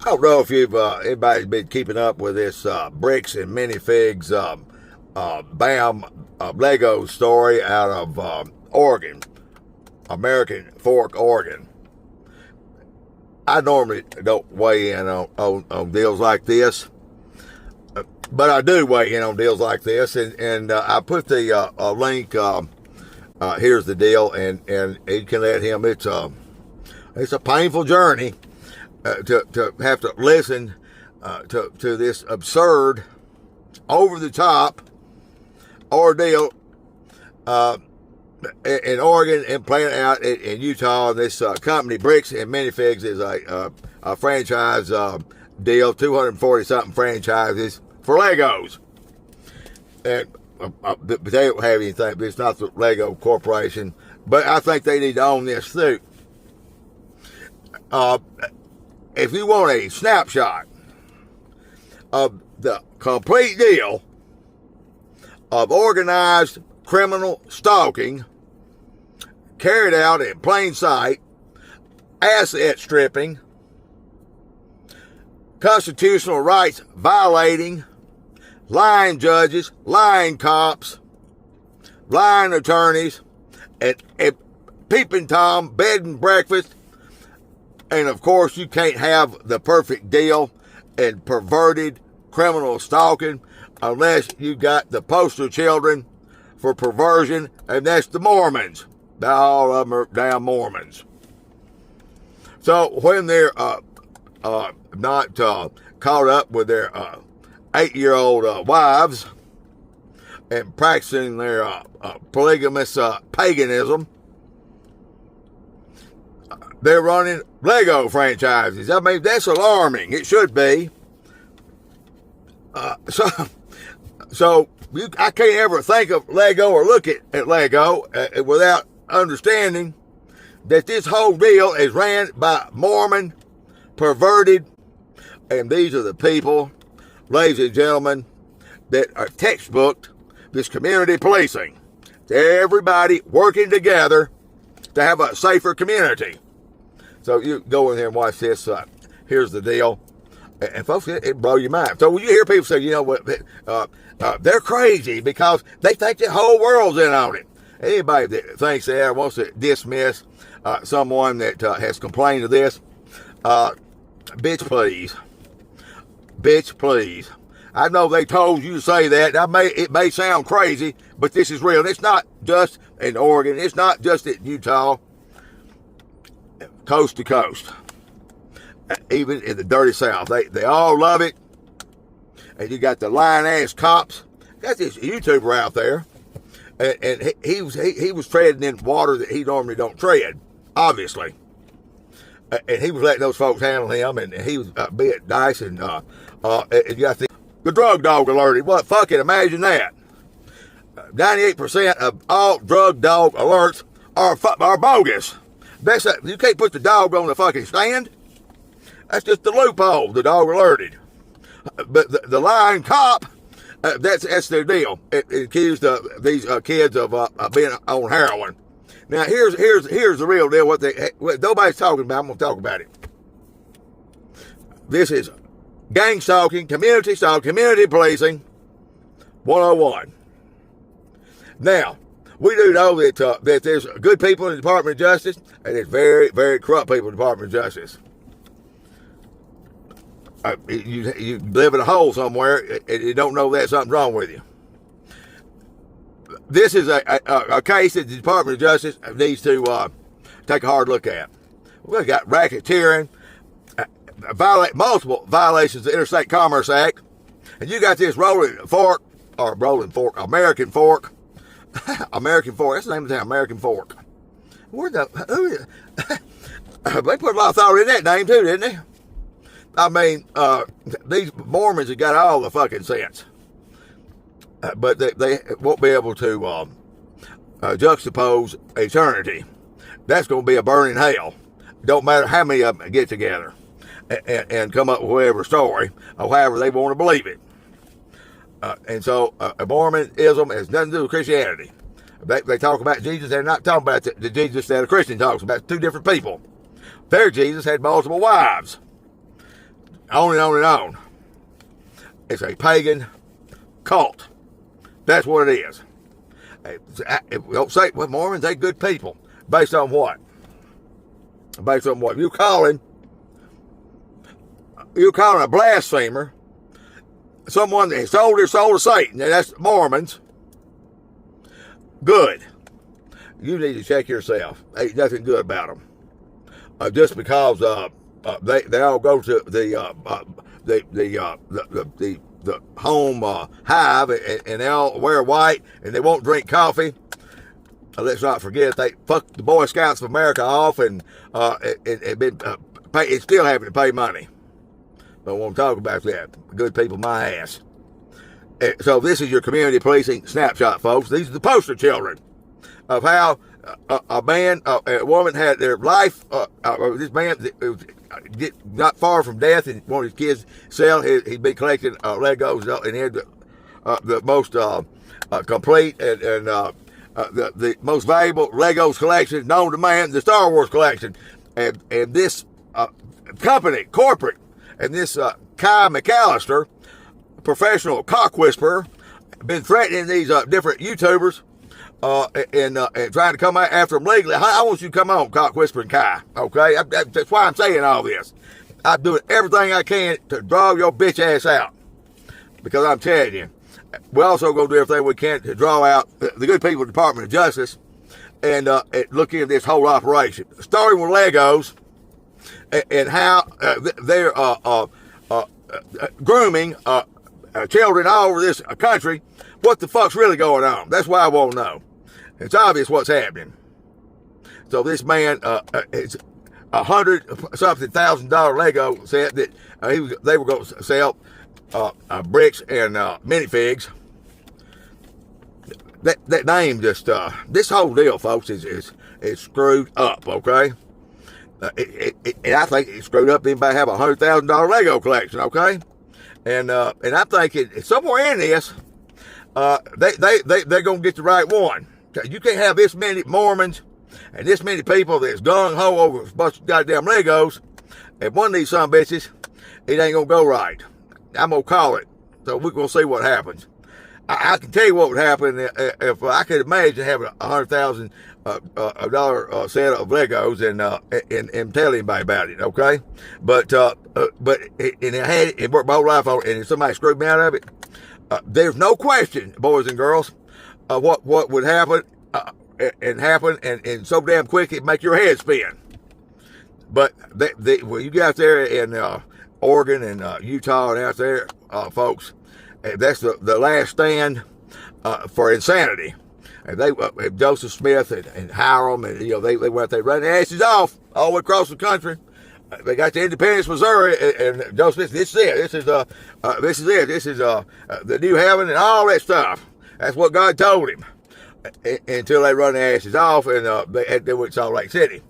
I don't know if you've anybody's been keeping up with this Bricks and Minifigs BAM Lego story out of Oregon, American Fork, Oregon. I normally don't weigh in on deals like this, but I do weigh in on deals like this, and I put the link. Here's the deal, and you can let him. It's a painful journey. To have to listen to this absurd, over-the-top ordeal in Oregon and playing out in Utah. And this company, Bricks and Minifigs, is a franchise deal, 240-something franchises for Legos. And they don't have anything. It's not the Lego Corporation, but I think they need to own this too. If you want a snapshot of the complete deal of organized criminal stalking carried out in plain sight, asset stripping, constitutional rights violating, lying judges, lying cops, lying attorneys, and peeping Tom, bed and breakfast. And of course, you can't have the perfect deal and perverted criminal stalking unless you got the poster children for perversion, and that's the Mormons. All of them are damn Mormons. So when they're not caught up with their 8-year-old wives and practicing their polygamous paganism, they're running Lego franchises. I mean, that's alarming. It should be. I can't ever think of Lego or look at Lego without understanding that this whole deal is ran by Mormon, perverted, and these are the people, ladies and gentlemen, that are textbooked this community policing. Everybody working together to have a safer community. So you go in there and watch this. Here's the deal. And folks, it blow your mind. So when you hear people say, you know what, they're crazy because they think the whole world's in on it. Anybody that thinks that wants to dismiss someone that has complained of this, bitch, please. Bitch, please. I know they told you to say that. It may sound crazy, but this is real. It's not just in Oregon. It's not just in Utah. Coast to coast, even in the dirty South, they all love it. And you got the lying ass cops. Got this YouTuber out there, and he was treading in water that he normally don't tread, obviously. And he was letting those folks handle him, and he was being nice. And you got the drug dog alerted. What fucking imagine that? 98% of all drug dog alerts are bogus. You can't put the dog on the fucking stand. That's just the loophole, the dog alerted. But the lying cop, that's their deal. It accused these kids of being on heroin. Now here's the real deal. What nobody's talking about. I'm gonna talk about it. This is gang stalking, community policing, 101. Now, we do know that there's good people in the Department of Justice, and there's very, very corrupt people in the Department of Justice. You live in a hole somewhere, and you don't know that something's wrong with you. This is a case that the Department of Justice needs to take a hard look at. We've got racketeering, multiple violations of the Interstate Commerce Act, and you got this American Fork. American Fork. That's the name of the town, American Fork. They put a lot of thought in that name too, didn't they? I mean, these Mormons have got all the fucking sense. But they won't be able to juxtapose eternity. That's going to be a burning hell. Don't matter how many of them get together and come up with whatever story or however they want to believe it. And so Mormonism has nothing to do with Christianity. They talk about Jesus. They're not talking about the Jesus that a Christian talks about. Two different people. Their Jesus had multiple wives. on and on and on. It's a pagan cult. That's what it is. Don't say, well, Mormons, they good people. Based on what? Based on what? You calling a blasphemer someone that sold their soul to Satan, and that's Mormons. Good. You need to check yourself. Ain't nothing good about them. Just because they all go to the home hive and they all wear white and they won't drink coffee. Let's not forget they fucked the Boy Scouts of America off and it's still having to pay money. Don't want to talk about that. Good people, my ass. So this is your community policing snapshot, folks. These are the poster children of how a woman had their life. This man not far from death, and one of his kids he'd been collecting Legos, and he had the most complete and the most valuable Legos collection known to man, the Star Wars collection, and this corporate, and this Kai McAllister, professional cock whisperer, been threatening these different YouTubers and trying to come after them legally. I want you to come on, cock whispering Kai. Okay, that's why I'm saying all this. I'm doing everything I can to draw your bitch ass out, because I'm telling you, we're also going to do everything we can to draw out the good people at the Department of Justice and look into this whole operation, starting with Legos and how they're grooming children all over this country. What the fuck's really going on? That's why I want to know. It's obvious what's happening. So this man, it's $100,000 Lego set that they were going to sell bricks and minifigs. That name just this whole deal, folks, is screwed up. Okay, and I think it's screwed up. Anybody have $100,000 Lego collection? Okay, and I'm thinking somewhere in this, they're gonna get the right one. You can't have this many Mormons and this many people that's gung ho over a bunch of goddamn Legos, and one of these son of bitches, it ain't gonna go right. I'm gonna call it. So we're gonna see what happens. I can tell you what would happen if I could imagine having $100,000 set of Legos and tell anybody about it. Okay, but it worked my whole life on, and if somebody screwed me out of it, there's no question, boys and girls, what would happen and so damn quick it make your head spin. But when you get out there in Oregon and Utah and out there, folks, that's the last stand for insanity. And they Joseph Smith and Hiram, and they went out there running their asses off all the way across the country. They got to Independence, Missouri, and Joseph Smith. This is it. This is it. This is the new heaven and all that stuff. That's what God told him. Until they run their asses off, and they went to Salt Lake City.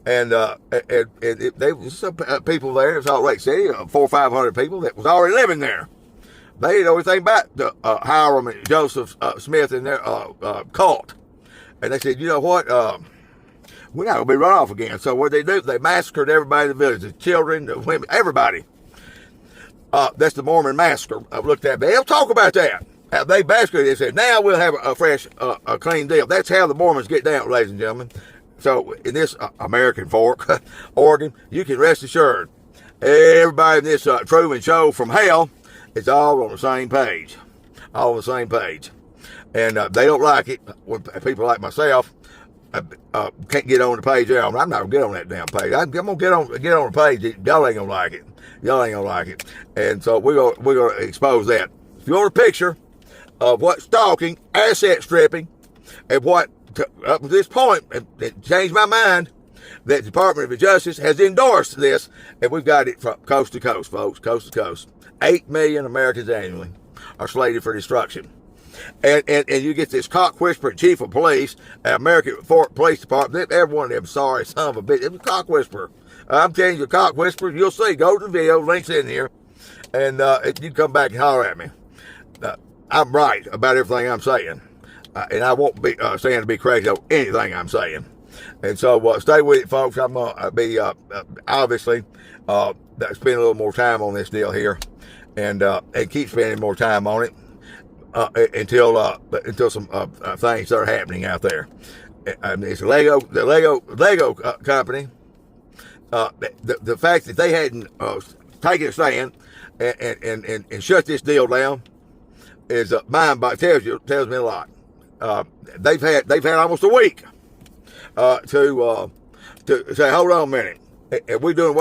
And they was some people there in Salt Lake City, 400 or 500 people that was already living there. They didn't know anything about the Hiram and Joseph Smith and their cult. And they said, you know what? We're not going to be run off again. So what they do, they massacred everybody in the village, the children, the women, everybody. That's the Mormon massacre. I've looked at. They'll talk about that. They basically said, now we'll have a fresh, clean deal. That's how the Mormons get down, ladies and gentlemen. So in this American fork, Oregon, you can rest assured, everybody in this Truman Show from hell is all on the same page. All on the same page. And they don't like it when people like myself can't get on the page. I'm not going to get on that damn page. I'm going to get on the page. Y'all ain't going to like it. Y'all ain't going to like it. And so we're going to expose that. If you want a picture of what stalking, asset stripping, and what, up to this point, it changed my mind, that the Department of Justice has endorsed this, and we've got it from coast to coast, folks, coast to coast. 8 million Americans annually are slated for destruction. And you get this cock whispering chief of police, American Police Department, every one of them sorry son of a bitch, it was a cock whisperer. I'm telling you, cock whisperer, you'll see, go to the video, links in here, and you come back and holler at me. I'm right about everything I'm saying. And I won't be saying to be crazy over anything I'm saying. And so stay with it, folks. I'm going to be obviously spend a little more time on this deal here, and keep spending more time on it until some things start happening out there. It's the Lego company. The fact that they hadn't taken a stand and shut this deal down is tells me a lot. They've had almost a week to say, hold on a minute. If we're doing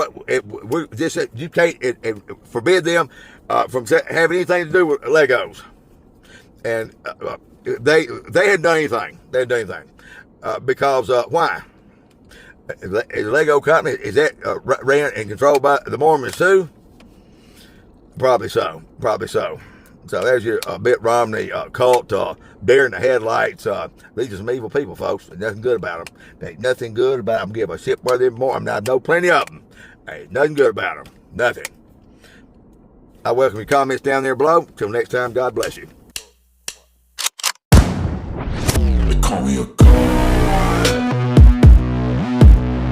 you can't forbid them from having anything to do with Legos, and they hadn't done anything. They hadn't done anything because why? Is the Lego company, is that ran and controlled by the Mormons too? Probably so. So there's your Mitt Romney cult, deer in the headlights. These are some evil people, folks. There's nothing good about them. There ain't nothing good about them. Give a shit where they're more. I know plenty of them. Ain't nothing good about them. Nothing. I welcome your comments down there below. Till next time, God bless you. They call me a god.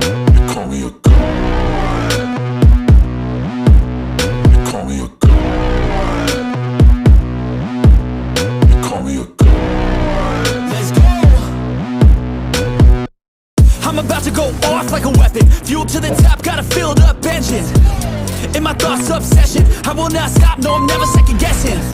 They call me a god. They call me a god. I'm about to go off like a weapon. Fuel to the top, got a filled up engine. In my thoughts, obsession, I will not stop, no, I'm never second guessing.